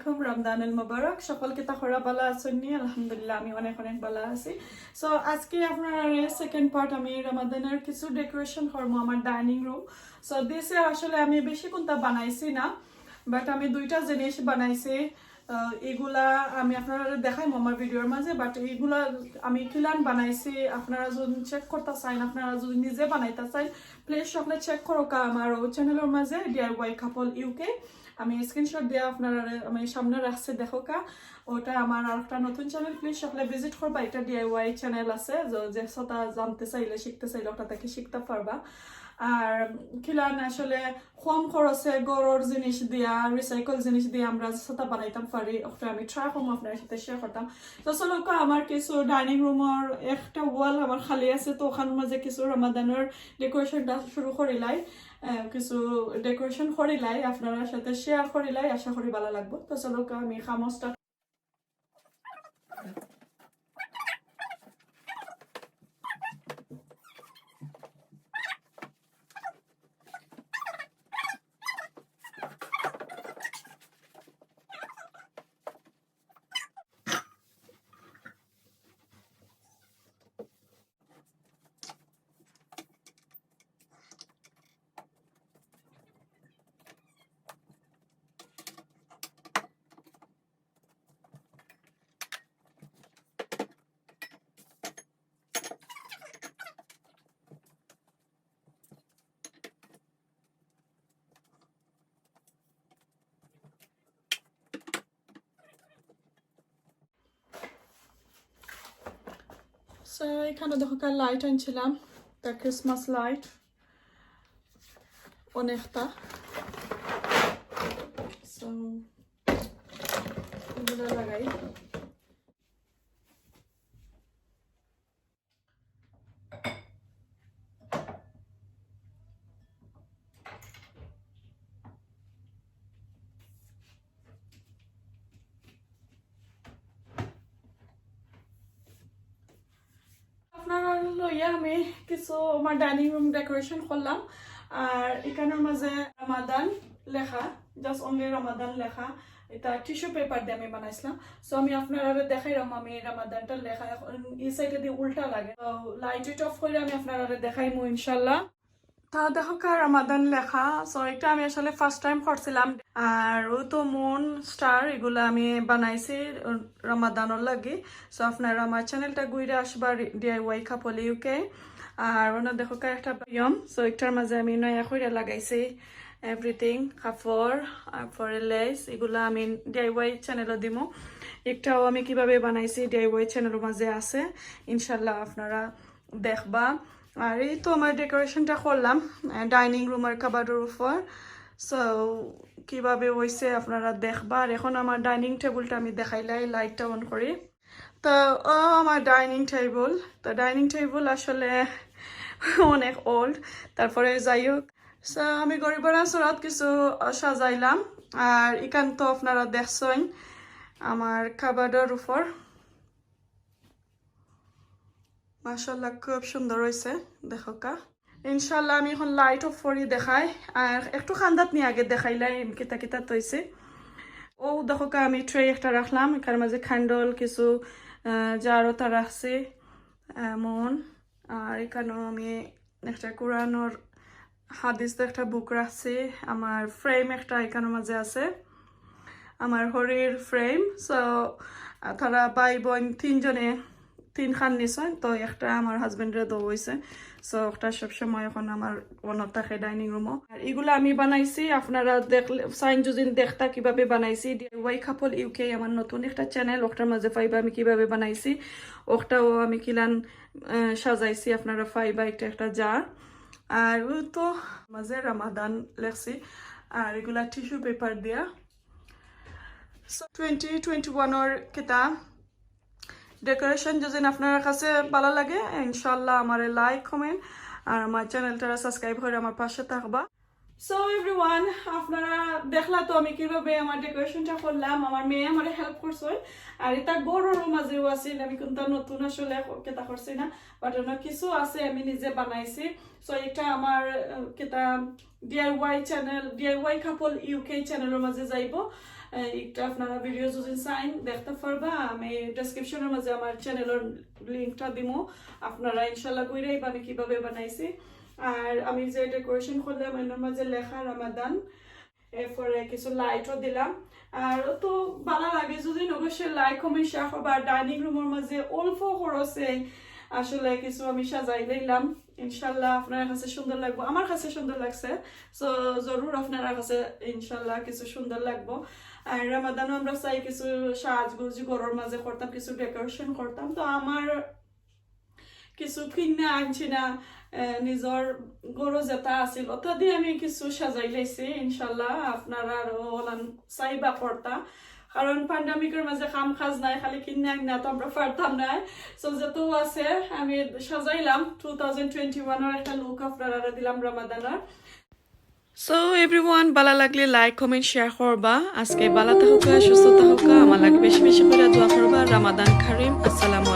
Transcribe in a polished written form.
আলাইকুম রমজানুল মুবারক সকলকে তাহরা ভালো আছেন নি আলহামদুলিল্লাহ আমি অনেক অনেক ভালো আছি সো আজকে আপনারা সেকেন্ড পার্ট আমি রমাদানের কিছু ডেকোরেশন করব আমার ডাইনিং রুম সো দিসে আসলে আমি বেশি কোনটা বানাইছি না বাট আমি দুইটা জিনিস বানাইছি এগুলা আমি আপনারা দেখাইম আমার ভিডিওর মাঝে বাট এগুলা আমি কিলান বানাইছি আপনারা যদি চেক করতে চান আপনারা যদি নিজে বানাইতে চান প্লিজ সকলে চেক করো আমার চ্যানেলের মাঝে ডিআইওয়াই কাপল ইউকে আমি স্ক্রিনশট দিয়ে আপনারা আমি সামনে রাখছি দেখো কা ওটা আমার আরেকটা নতুন চ্যানেল প্লিজ সকলে ভিজিট করবা এটা ডিআইওয়াই চ্যানেল আছে যে সেটা জানতে চাইলে শিখতে চাইলে ওটা থেকে শিখতে পারবা আর খিলান আসলে কম খরচে গড়ের জিনিস দিয়া রিসাইকেল জিনিস দিয়ে আমরা সেটা বানাইতাম পারি ওটা আমি ট্রাই করবো আপনার সাথে শেয়ার করতাম তো চলো আমার কিছু ডাইনিং রুমের একটা ওয়াল আমার খালি আছে তো ওখান মাঝে কিছু রমাদানের ডেকোরেশনটা শুরু করিলাই কিছু ডেকোরেশন করিলাই আপনার সাথে শেয়ার করিলাই আশা করি ভালো লাগবে তো চলো আমি খামোসটা So এখানে দেখো কাল লাইট আনছিলাম তা ক্রিসমাস লাইট অনেকটা সো এগুলো লাগাই আপনারা লইয়া আমি কিছু আমার ডাইনিং রুম ডেকোরেশন করলাম আর এখানের মাঝে রমাদান লেখা জাস্ট অনলি রমাদান লেখা এটা টিস্যু পেপার দিয়ে আমি বানাইছিলাম সো আমি আপনারা দেখাইলাম আমি রমাদানটা লেখা এই সাইডে দিয়ে উল্টা লাগে তো লাইট অফ করে আমি আপনারা দেখাইমু ইনশাল্লাহ তা দেখো রমাদান লেখা সো এটা আমি আসলে ফার্স্ট টাইম করছিলাম আর ও তো মুন স্টার এগুলো আমি বানাইছি রমাদানের লাগে সো আপনারা আমার চ্যানেলটা ঘুরে আসবা ডিআইওয়াই কাপল ইউকে আর ওনা দেখো একটা নিয়ম সো একটার মাঝে আমি নয়া করে লাগাইছি এভরিথিং কাপড় আর পরে লেস এগুলো আমি ডিআইওয়াই চ্যানেলে দিব একটাও আমি কিভাবে বানাইছি ডিআইওয়াই চ্যানেলের মাঝে আছে ইনশাল্লাহ আপনারা দেখবা আর এই তো আমার ডেকোরেশনটা করলাম ডাইনিং রুমের কাবার্ডের উপর সো কিভাবে হয়েছে আপনারা দেখবা আর এখন আমার ডাইনিং টেবিলটা আমি দেখাইলাই লাইটটা অন করি তো আমার ডাইনিং টেবিল তো ডাইনিং টেবিল আসলে অনেক ওল্ড তারপরে যাই হোক সো আমি গরিবের আসরাত কিছু সাজাইলাম আর এখান তো আপনারা দেখছেন আমার কাবার্ডের উপর মাশাআল্লাহ খুব সুন্দর হয়েছে দেখো কা ইনশাল্লাহ আমি এখন লাইট অফ করে দেখাই আর একটু খান্দাত নিয়ে আগে দেখাইলাই কিতা কিতা তৈছে ও দেখো কা আমি ট্রে একটা রাখলাম এখান মাঝে খান্ডল কিছু জারতা রাখছি এমন আর এখানেও আমি একটা কোরআনের হাদিস একটা বুক রাখছি আমার ফ্রেম একটা এখানের মাঝে আছে আমার হরির ফ্রেম সো তারা ভাই বোন তিনজনে তিনখান নিছেন তো একটা আমার হাজবেন্ডের দো হয়েছে সো একটা সবসময় এখন আমার মনত থাকে ডাইনিং রুমও আর এগুলো আমি বানাইছি আপনারা দেখলে সাইন যদি দেখতা কিভাবে বানাইছি ডিআইওয়াই কাপল ইউকে আমার নতুন একটা চ্যানেল ওটার মাঝে পাইবা আমি কিভাবে বানাইছি ওটাও আমি কিলান সাজাইছি আপনারা পাইবা একটা জার আর ও তো মাঝে রমাদান লেখছি আর এগুলা টিস্যু পেপার দিয়া 2021 কিতাব ডেকোরেশন যদি আপনার কাছে ভালো লাগে ইনশাল্লাহ আমার লাইক কমেন্ট আর আমার চ্যানেলটা সাবস্ক্রাইব করে আমার পাশে থাকবা সো এভরিওয়ান আপনারা দেখলা তো আমি কিভাবে আমার ডেকোরেশনটা করলাম আমার মেয়ে আমার হেল্প করছে আর এটা গড়ের মাঝেও আছে আমি কিন্তু নতুন আসলে কেতা করছি না বাট কিছু আছে আমি নিজে বানাইছি সো এটা আমার কেতা ডিআইওয়াই চ্যানেল ডিআইওয়াই কাপল ইউকে চ্যানেলের মাঝে যাইব একটা আপনারা ভিডিও যদি চাইন দেখতে পারবা আমি ডেসক্রিপশনের মাঝে আমার চ্যানেলের লিঙ্কটা দিমু আপনারা ইনশাআল্লাহ কইরাই আমি কিভাবে বানাইছি আর আমি যে ডেকোরেশন করলাম এর মাঝে লেখা রমাদান এরপরে কিছু লাইটও দিলাম আর তো ভালো লাগে যদি নগসে লাইট কমেন্ট শেয়ার করবা ডাইনিং রুমের মাঝে অল্প খরচে আসলে কিছু আমি সাজাই লইলাম ইনশাআল্লাহ আপনার কাছে সুন্দর লাগবে আমার কাছে সুন্দর লাগছে সো জরুর আপনার কাছে ইনশাআল্লাহ কিছু সুন্দর লাগবে আর রমাদানও আমরা চাই কিছু সাজগুজি ঘরের মাঝে করতাম কিছু ডেকোরেশন করতাম তো আমার কিছু কিনে আনছি না নিজের গরু যেটা আছিল ওটা দিয়ে আমি কিছু সাজাই লাইছি ইনশাআল্লাহ আপনারা আরো চাইবা করতা কারণ প্যান্ডামিকের মাঝে কাম কাজ নাই খালি কিনে আনি না তো আমরা পারতাম না সো যেহেতু আছে আমি সাজাইলাম 2021 এর একটা লুক আপনারা দিলাম রমাদানের সো এভরিওয়ান ভালো লাগলে লাইক কমেন্ট শেয়ার করবা আজকে ভালো থাকুকা সুস্থ থাকুকা আমার লাগে বেশি বেশি করে দোয়া করবা রমাদান কারীম আসসালামু